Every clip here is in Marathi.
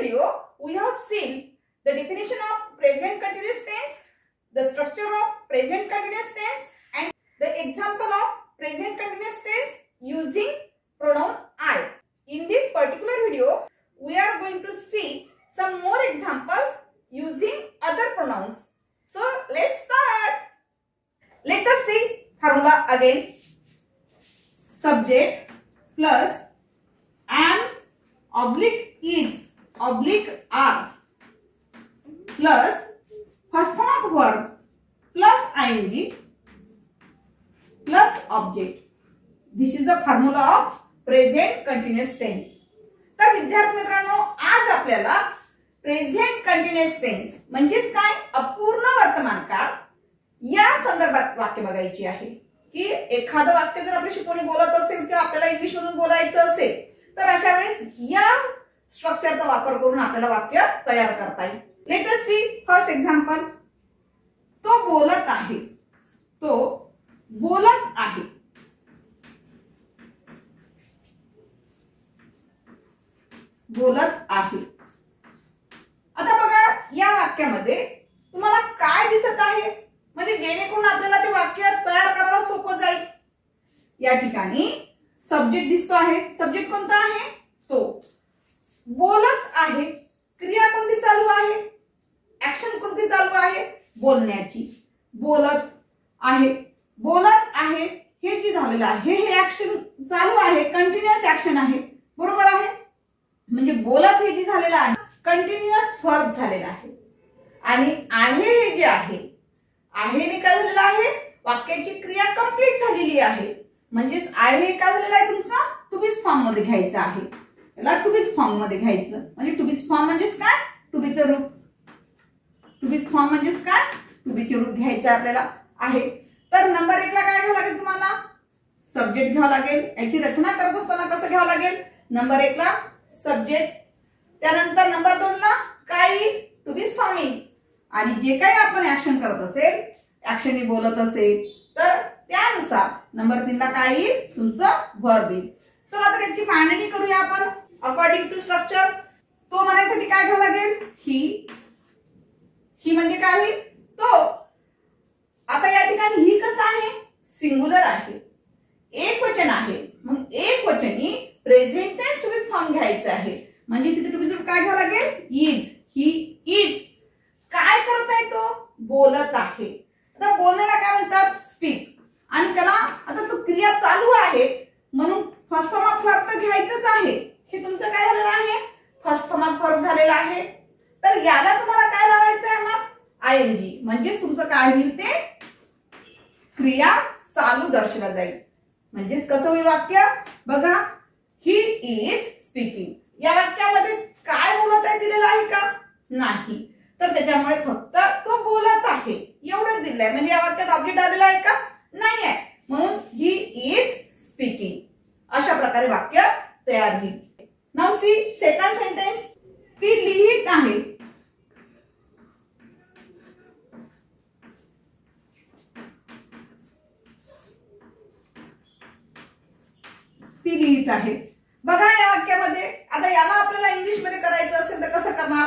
video, we have seen the definition of present continuous tense, the structure of present continuous tense, and the example of present continuous tense using pronoun I. In this particular video, we are going to see some more examples using other pronouns. So let's start. Let us see formula again. Subject plus am oblique is oblique are plus first form of verb plus ing plus object. This is the formula of present continuous tense. तर विद्यार्थी मित्रांनो, आज आपल्याला प्रेझेंट कंटिन्युअस टेन्स म्हणजेच काय, अपूर्ण वर्तमान काळ या संदर्भात वाक्य बघायची आहे. की एखादं वाक्य जर आपल्याशी कोणी बोलत असेल किंवा आपल्याला इंग्लिश मधून बोलायचं असेल तर अशा वेळेस या स्ट्रक्चरचा वापर करून आपल्याला वाक्य तयार करता येईल. Let us see first example. तो बोलत आहे. तो बोलत आहे. बोलत आहे. आता बघा या वाक्यामध्ये तुम्हाला काय दिसत आहे, म्हणजे जेणेकरून आपल्याला ते वाक्य तयार करायला सोपं जाईल. या ठिकाणी सब्जेक्ट दिसतो आहे. सब्जेक्ट कोणता आहे? तो. बोलत आहे. क्रिया कोणती चालू आहे? ऍक्शन कोणती चालू आहे? बोलण्याची. बोलत आहे. बोलत आहे हे जे झालेलं आहे हे ऍक्शन चालू आहे, कंटिन्युअस ऍक्शन आहे. बरोबर आहे. म्हणजे बोलत हे जे झालेलं आहे कंटिन्युअस वर्ब झालेला आहे. आणि आहे हे जे आहे ने काय झालेलं आहे, वाक्याची क्रिया कंप्लीट झालेली आहे. म्हणजेच आहे काय झालेलं आहे तुमचा टू बीज फॉर्म मध्ये घ्यायचं आहे. त्याला टू बीज फॉर्म मध्ये घ्यायचं. म्हणजे टू बीज फॉर्म म्हणजेच काय, टू बीचं रूप. टू बीज फॉर्म म्हणजेच काय, टू बीचे रूप घ्यायचं आपल्याला आहे. तर नंबर 1 ला काय घ्यावं लागेल तुम्हाला? सब्जेक्ट घ्यावं लागेल. याची रचना करत असताना कसं घ्यावं लागेल? नंबर 1 ला सब्जेक्ट, त्यानंतर नंबर 2 ला काय, टू बीज फॉर्म येईल. आणि जे काही आपण ऍक्शन करत असेल, ऍक्शनने बोलत असेल तर त्यानुसार नंबर 3 ला काय येईल, तुमचं वर्ब येईल. चला तर याची मांडणी करूया आपण अकॉर्डिंग टू स्ट्रक्चर. तो म्हणायसाठी काय घ्यावं लागेल? ही. ही म्हणजे काय होईल? तो. आता या ठिकाणी ही कसं आहे? सिंग्युलर आहे, एक वचन आहे. मग एक वचनी प्रेझेंट टेन्स टू बीज फॉर्म घ्यायचं आहे. म्हणजे इथे टू बीज काय घ्यावं लागेल? इज. He is. काय करत आहे तो? बोलत आहे. आता बोलण्याला काय म्हणतात? स्पीक. आणि त्याला आता तो क्रिया चालू आहे म्हणून फर्स्ट फॉर्म ऑफ वर्ब तर घ्यायचंच आहे. हे तुमचं काय झालेलं आहे? फर्स्ट फॉर्म ऑफ वर्ब झालेलं आहे. तर याला तुम्हाला काय लावायचं आहे मग? आयएनजी. म्हणजेच तुमचं काय होईल, ते क्रिया चालू दर्शवला जाईल. म्हणजेच कसं होईल वाक्य? बघा, ही इज स्पीकिंग. या वाक्यामध्ये काय बोलत आहे दिलेलं आहे का? नाही. तर त्याच्यामुळे फक्त तो बोलत आहे एवढंच दिलं आहे. म्हणजे या वाक्यात ऑब्जेक्ट आलेला आहे का? नाही आहे. म्हणून ही इज स्पीकिंग. अशा प्रकारे वाक्य तयार होईल. Now see second sentence. ती लिहित आहे. ती लिहित आहे. बघा या वाक्यामध्ये आता याला आपल्याला इंग्लिश मध्ये करायचं असेल तर कसं करणार?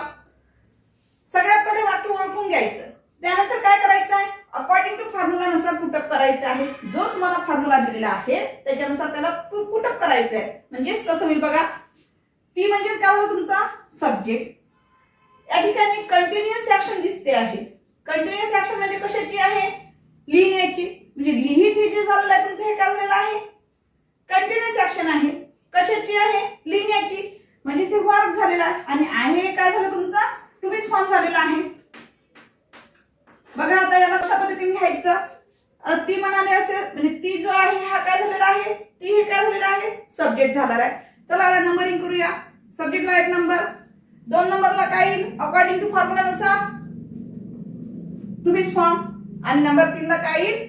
सगळ्यात पहिले वाक्य ओळखून घ्यायचं. त्यानंतर काय करायचं आहे? अकॉर्डिंग टू फॉर्म्युलानुसार पुटअप करायचं आहे. जो तुम्हाला फॉर्म्युला दिलेला आहे त्याच्यानुसार त्याला पुटअप करायचं आहे. म्हणजेच कसं होईल बघा, ती म्हणजेच काय होईल तुमचा सब्जेक्ट. या ठिकाणी कंटिन्युअस ऍक्शन दिसते आहे. कंटिन्युअस ऍक्शन म्हणजे कशाची आहे? लिहिण्याची. म्हणजे लिहित हे जे झालेलं आहे तुमचं हे काय झालेलं आहे? कंटिन्युअस ऍक्शन आहे. कशाची आहे? लिहिण्याची. म्हणजे हे वर्ब झालेला आहे. आणि आहे काय झालं तुमचा? टू बीज फॉर्म झालेला आहे. बघा आता याला कशा पद्धतीने घ्यायचं? ती म्हणाले असेल म्हणजे ती जो आहे हा काय झालेला आहे? ती हे काय झालेला आहे? सब्जेक्ट झालेला आहे. चला याला नंबरिंग करूया. सब्जेक्टला 1 नंबर, 2 नंबरला काय येईल? अकॉर्डिंग टू फॉर्म्युलानुसार टू बीज फॉर्म. आणि नंबर 3 ला काय येईल?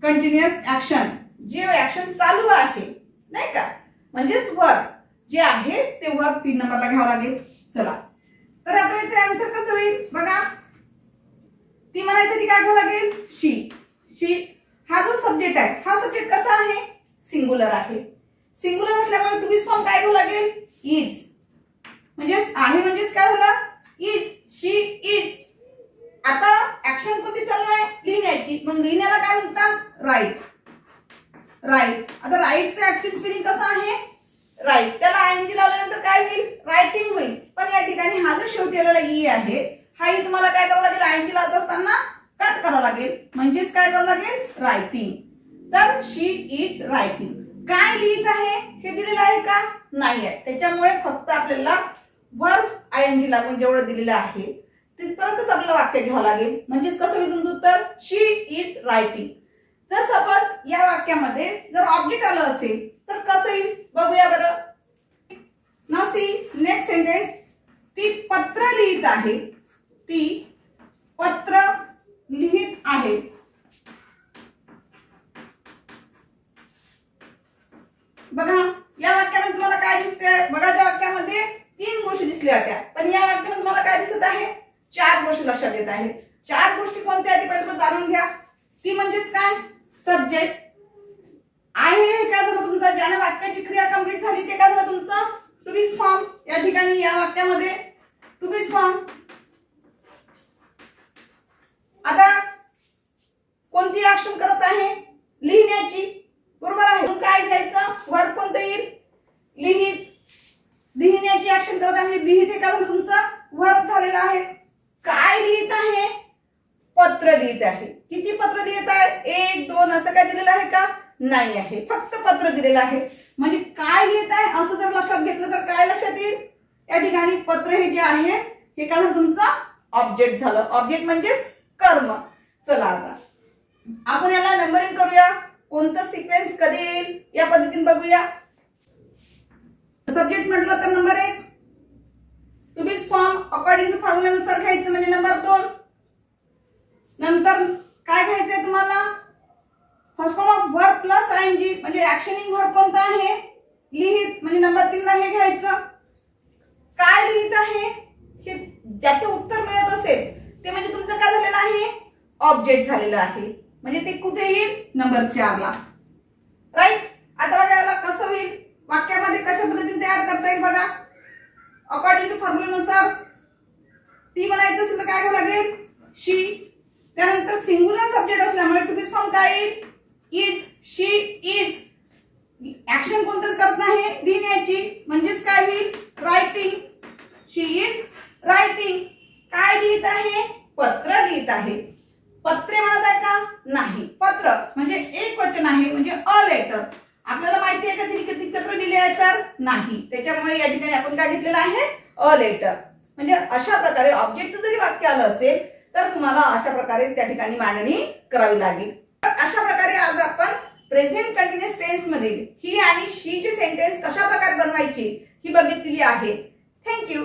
Continuous action. जे ऍक्शन चालू आहे नाही का, म्हणजेच वर्ब जे आहे ते वर्ब 3 नंबरला घ्यावं लागेल. चला तर आता याचे आन्सर कसं होईल बघा. ती म्हणायसाठी काय घ्यावं लागेल? शी. शी हा जो सब्जेक्ट आहे हा सब्जेक्ट कसा आहे? सिंग्युलर आहे. सिंग्युलर असल्यामुळे टू बीज फॉर्म काय घ्यावं लागेल? इज. म्हणजेच आहे म्हणजेच लिहिण्याची, मग लिहिण्याला काय म्हणतात राईट. राईट. आता राईटचं ऍक्शन स्पेलिंग कसं आहे राईट. त्याला आयएनजी लावल्यानंतर काय होईल रायटिंग होईल. पण या ठिकाणी हा जो शेवटी आलेला ई आहे हाही तुम्हाला काय करावं लागेल आयएनजी लावत असताना कट करावं लागेल. म्हणजेच काय करावं लागेल रायटिंग. तर शी इज रायटिंग. काय लिहित आहे हे दिलेलं आहे का नाही आहे. त्याच्यामुळे फक्त आपल्याला वर्ब आयएनजी लागून जेवढं दिलेलं आहे तिथपर्यंतच आपल्याला वाक्य घ्यावं लागेल. म्हणजेच कसं होईल तुमचं उत्तर शी इज रायटिंग. जर सपोज या वाक्यामध्ये जर ऑब्जेक्ट आलं असेल तर कसं येईल बघूया बरं. Now see next sentence. ती पत्र लिहित आहे. ती पत्र लिहित आहे. बघा या वाक्यामध्ये तुम्हाला काय दिसतंय बघा. त्या वाक्यामध्ये 3 गोष्टी दिसल्या होत्या पण या वाक्यामध्ये तुम्हाला काय दिसत आहे 4 गोष्टी लक्षात येत आहेत. 4 गोष्टी कोणत्या आहेत ते पहिले जाणून घ्या. ती म्हणजेच काय सब्जेक्ट आहे हे काय झालं तुमचं. ज्याने वाक्याची क्रिया कंप्लीट झाली ते काय झालं तुमचं टू बी फॉर्म. या ठिकाणी या वाक्यामध्ये टू बी फॉर्म. आता कोणती ऍक्शन करत आहे लिहिण्याची बरोबर आहे. काय घ्यायचं वर्ब कोणतं येईल लिहित. लिहिण्याची ऍक्शन करत आहे म्हणजे लिहित हे काय झालं तुमचं वर्ब झालेला आहे. काय लिहित आहे पत्र लिहित आहे. किती पत्र लिहित आहे 1 2 असं काय दिलेलं आहे का नाही आहे. फक्त पत्र दिलेलं आहे. म्हणजे काय लिहित आहे असं जर लक्षात घेतलं तर काय लक्षात येईल या ठिकाणी पत्र हे जे आहे हे काय झालं तुमचं ऑब्जेक्ट झालं. ऑब्जेक्ट म्हणजेच कर्म. चला आता आपण याला नंबरिंग करूया. कोणतं सिक्वेन्स कधी येईल या पद्धतीने बघूया. सब्जेक्ट म्हटलं तर number 1 to be form according to फॉर्म्युलानुसार घ्यायचं म्हणजे नंबर 2. नंतर काय घ्यायचंय तुम्हाला first form of verb plus I N G म्हणजे ऍक्शनिंग वर्ब कोणता आहे लिहित म्हणजे नंबर 3 ला हे घ्यायचं. काय लिहित आहे हे ज्याचं उत्तर मिळत असेल ते म्हणजे तुमचं काय झालेलं आहे ऑब्जेक्ट झालेलं आहे. म्हणजे ते कुठे येईल नंबर 4 ला राईट. आता बघा याला कसं होईल वाक्यामध्ये कशा पद्धतीने तयार करता येईल बघा. अकॉर्डिंग टू फॉर्म्युलानुसार ती म्हणायचं असेल तर काय घ्यावं लागेल शी. त्यानंतर सिंग्युलर सब्जेक्ट असल्यामुळे टू बी फॉर्म काय येईल इज. She is. ऍक्शन कोणतं करत नाही लिहिण्याची म्हणजेच काय होईल रायटिंग. She is writing. काय लिहित आहे पत्र लिहित आहे. पत्रे म्हणत आहे का नाही. पत्र म्हणजे एक वचन आहे म्हणजे अ लेटर. आपल्याला माहिती आहे का तिने किती पत्र लिहिले आहे तर नाही. त्याच्यामुळे या ठिकाणी आपण काय घेतलेलं आहे अ लेटर. म्हणजे अशा प्रकारे ऑब्जेक्टचं जरी वाक्य आलं असेल तर तुम्हाला अशा प्रकारे त्या ठिकाणी मांडणी करावी लागेल. अशा प्रकारे आज आपण प्रेझेंट कंटिन्युअस टेन्स मध्ये ही आणि शी चे सेंटेन्स कशा प्रकारे बनवायची ही बघितलेली आहे. थँक्यू.